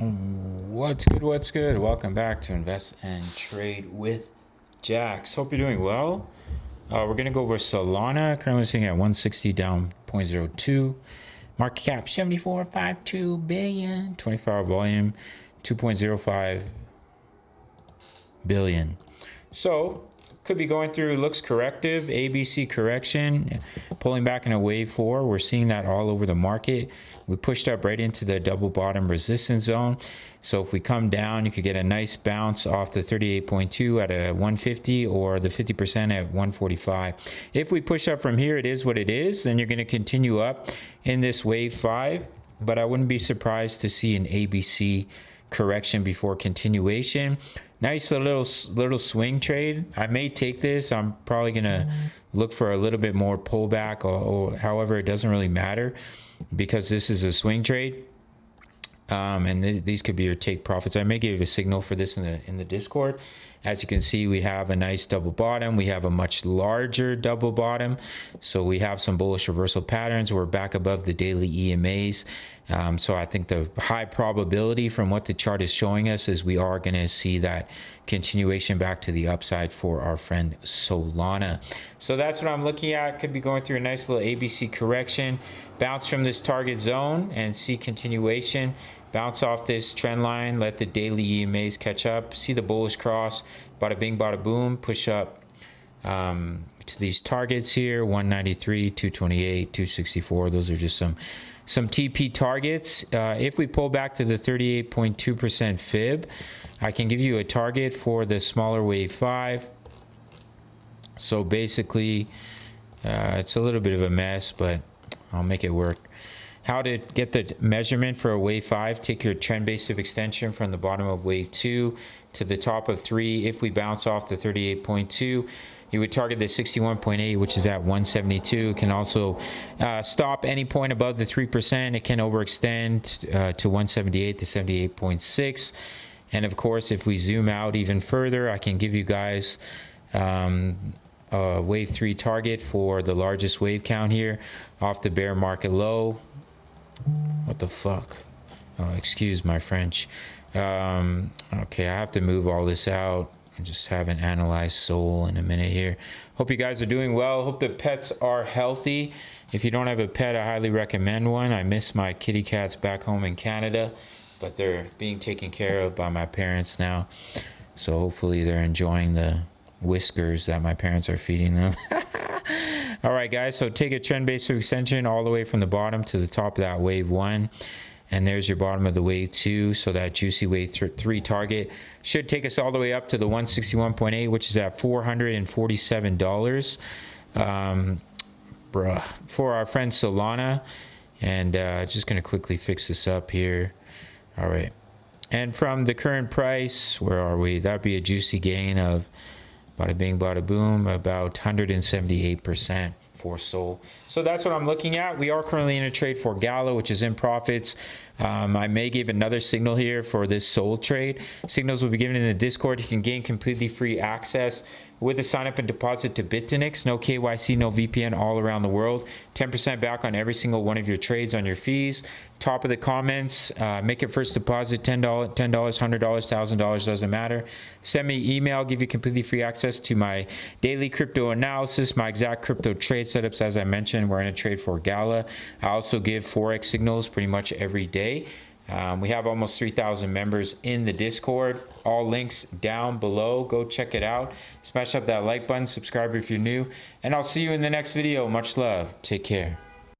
What's good? What's good? Welcome back to Invest and Trade with Jax. Hope you're doing well. We're going to go over Solana. Currently sitting at 160 down 0.02. Market cap 74.52 billion. 24-hour volume 2.05 billion. So could be going through, looks corrective, ABC correction, pulling back in a wave 4. We're seeing that all over the market. We pushed up right into the double bottom resistance zone. So if we come down, you could get a nice bounce off the 38.2 at a 150 or the 50% at 145. If we push up from here, it is what it is. Then you're going to continue up in this wave 5. But I wouldn't be surprised to see an ABC correction before continuation. Nice little swing trade. I may take this. I'm probably gonna look for a little bit more pullback, or however, it doesn't really matter because this is a swing trade. And these could be your take profits. I may give a signal for this in the Discord. As you can see, we have a nice double bottom. We have a much larger double bottom. So we have some bullish reversal patterns. We're back above the daily EMAs. So I think the high probability from what the chart is showing us is we are going to see that continuation back to the upside for our friend Solana. So that's what I'm looking at. Could be going through a nice little ABC correction, bounce from this target zone and see continuation. Bounce off this trend line, let the daily EMAs catch up, see the bullish cross, bada bing, bada boom, push up to these targets here, 193, 228, 264. Those are just some TP targets. If we pull back to the 38.2% fib, I can give you a target for the smaller wave 5. So basically, it's a little bit of a mess, but I'll make it work. How to get the measurement for a wave 5, take your trend base of extension from the bottom of wave 2 to the top of 3. If we bounce off the 38.2, you would target the 61.8, which is at 172. It can also stop any point above the 3%. It can overextend to 178 to 78.6. And of course, if we zoom out even further, I can give you guys a wave 3 target for the largest wave count here off the bear market low. What the fuck? Excuse my French. Okay, I have to move all this out. I just haven't analyzed Sol in a minute here. Hope you guys are doing well. Hope the pets are healthy. If you don't have a pet, I highly recommend one. I miss my kitty cats back home in Canada, but they're being taken care of by my parents now. So hopefully they're enjoying the whiskers that my parents are feeding them. All right, guys, so take a trend base extension all the way from the bottom to the top of that wave 1. And there's your bottom of the wave 2. So that juicy wave 3 target should take us all the way up to the 161.8, which is at $447 for our friend Solana. And just going to quickly fix this up here. All right. And from the current price, where are we? That'd be a juicy gain of bada bing, bada boom, about 178% for Sol. So that's what I'm looking at. We are currently in a trade for Gala, which is in profits. I may give another signal here for this Sol trade. Signals will be given in the Discord. You can gain completely free access with a sign up and deposit to BITUNIX. No KYC, no VPN, all around the world. 10% back on every single one of your trades on your fees. Top of the comments, make it first deposit, $10, $100, $1,000, doesn't matter. Send me email, give you completely free access to my daily crypto analysis, my exact crypto trade setups. As I mentioned, we're in a trade for Gala. I also give Forex signals pretty much every day. We have almost 3,000 members in the Discord. All links down below. Go check it out. Smash up that like button, subscribe if you're new, and I'll see you in the next video. Much love. Take care.